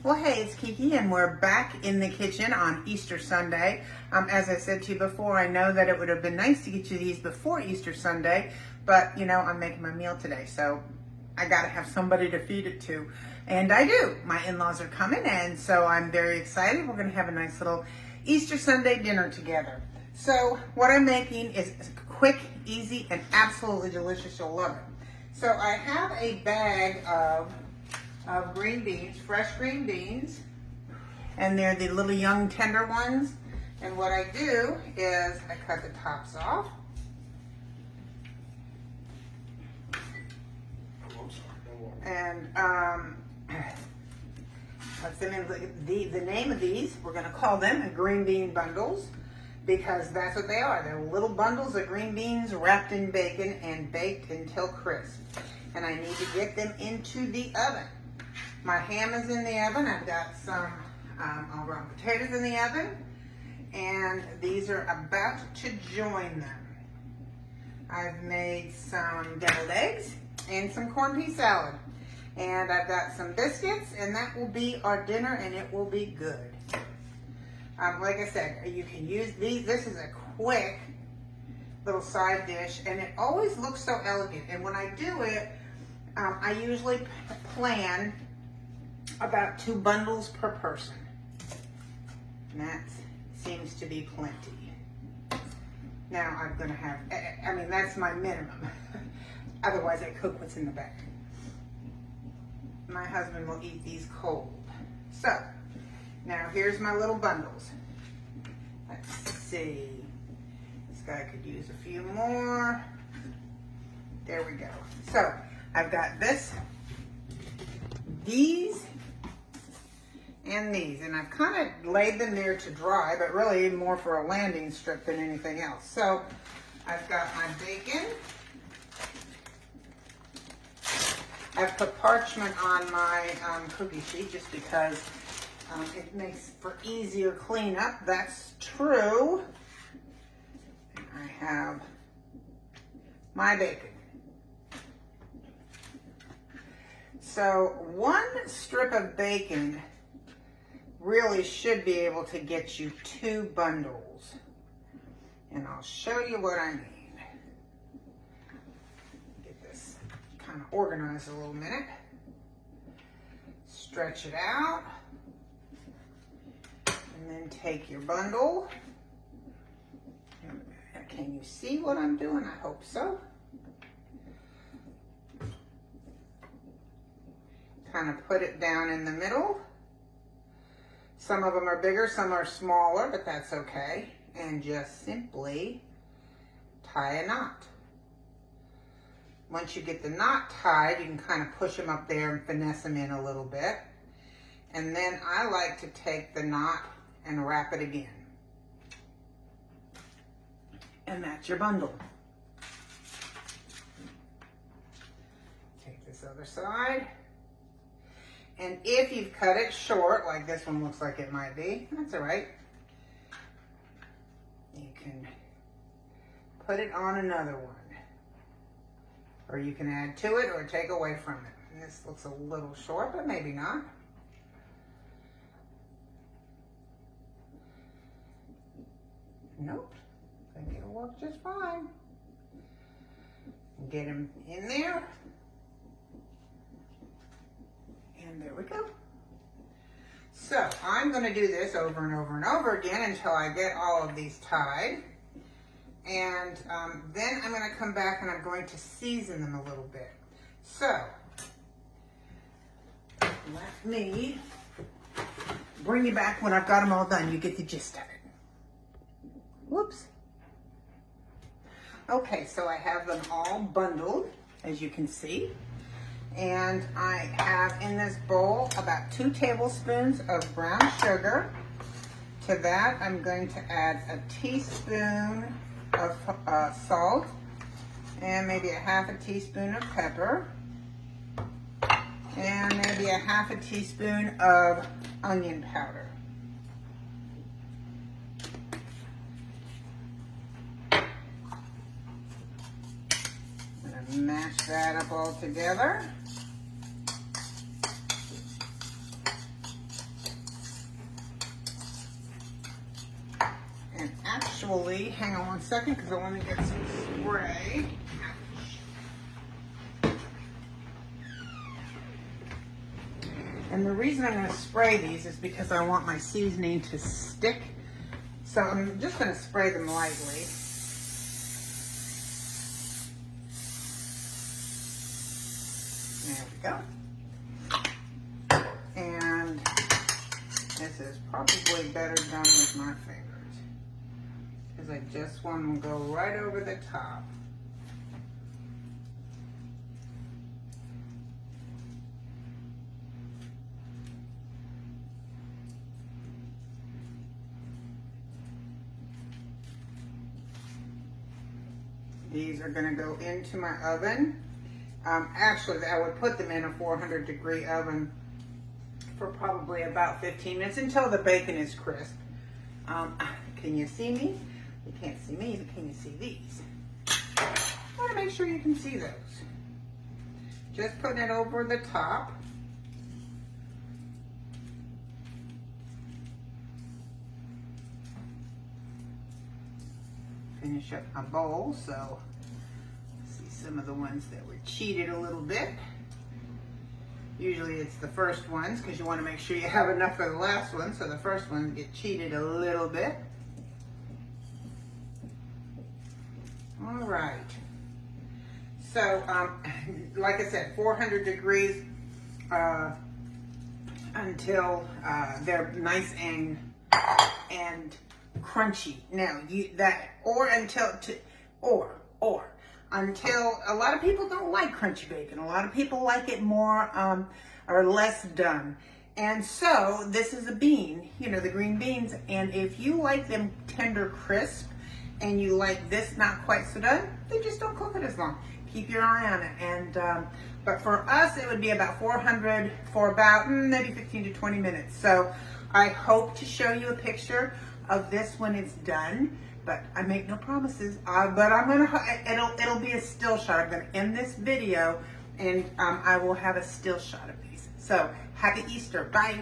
Well, hey, it's Kiki, and we're back in the kitchen on Easter Sunday. As I said to you before, I know that it would have been nice to get you these before Easter Sunday, but, you know, I'm making my meal today, so I got to have somebody to feed it to. And I do. My in-laws are coming, and so I'm very excited. We're going to have a nice little Easter Sunday dinner together. So what I'm making is quick, easy, and absolutely delicious. You'll love it. So I have a bag of green beans, fresh green beans, and they're the little young tender ones. And what I do is I cut the tops off. And what's the name of these? We're going to call them green bean bundles, because that's what they are. They're little bundles of green beans wrapped in bacon and baked until crisp. And I need to get them into the oven. My ham is in the oven. I've got some all raw potatoes in the oven, and these are about to join them. I've made some deviled eggs and some corned beef salad, and I've got some biscuits, and that will be our dinner, and it will be good. Like I said, you can use these. This is a quick little side dish, and it always looks so elegant. And when I do it, I usually plan about 2 bundles per person. And that seems to be plenty. Now I'm gonna have, I mean, that's my minimum. Otherwise I cook what's in the bag. My husband will eat these cold. So, now here's my little bundles. Let's see. This guy could use a few more. There we go. So, I've got these, and these, and I've kind of laid them there to dry, but really more for a landing strip than anything else. So I've got my bacon. I've put parchment on my cookie sheet just because it makes for easier cleanup. That's true. I have my bacon. So 1 strip of bacon really should be able to get you 2 bundles. And I'll show you what I mean. Get this kind of organized a little minute. Stretch it out. And then take your bundle. Can you see what I'm doing? I hope so. Kind of put it down in the middle. Some of them are bigger, some are smaller, but that's okay. And just simply tie a knot. Once you get the knot tied, you can kind of push them up there and finesse them in a little bit. And then I like to take the knot and wrap it again. And that's your bundle. Take this other side. And if you've cut it short, like this one looks like it might be, that's all right. You can put it on another one. Or you can add to it or take away from it. And this looks a little short, but maybe not. Nope, I think it'll work just fine. Get them in there. And there we go. So I'm going to do this over and over and over again until I get all of these tied. And then I'm going to come back and I'm going to season them a little bit. So let me bring you back when I've got them all done. You get the gist of it. Whoops. Okay, so I have them all bundled, as you can see. And I have in this bowl about 2 tablespoons of brown sugar. To that, I'm going to add a teaspoon of salt and maybe a half a teaspoon of pepper and maybe a half a teaspoon of onion powder. I'm going to mash that up all together. actually, hang on one second because I want to get some spray. And the reason I'm going to spray these is because I want my seasoning to stick. So I'm just going to spray them lightly. There we go. And this is probably better done with my fingers, because I just want them to go right over the top. These are going to go into my oven. Actually, I would put them in a 400-degree oven for probably about 15 minutes until the bacon is crisp. Can you see me? You can't see me, but can you see these? I want to make sure you can see those. Just putting it over the top. Finish up my bowl, so see some of the ones that were cheated a little bit. Usually it's the first ones, because you want to make sure you have enough for the last one, so the first ones get cheated a little bit. All right. So, like I said, 400 degrees until they're nice and crunchy. Now, until a lot of people don't like crunchy bacon. A lot of people like it more or less done. And so this is a bean, you know, the green beans. And if you like them tender crisp and you like this not quite so done, then just don't cook it as long. Keep your eye on it. And but for us, it would be about 400 for about maybe 15 to 20 minutes. So I hope to show you a picture of this when it's done. But I make no promises. But I'm gonna. It'll be a still shot. I'm gonna end this video, and I will have a still shot of these. So happy Easter. Bye.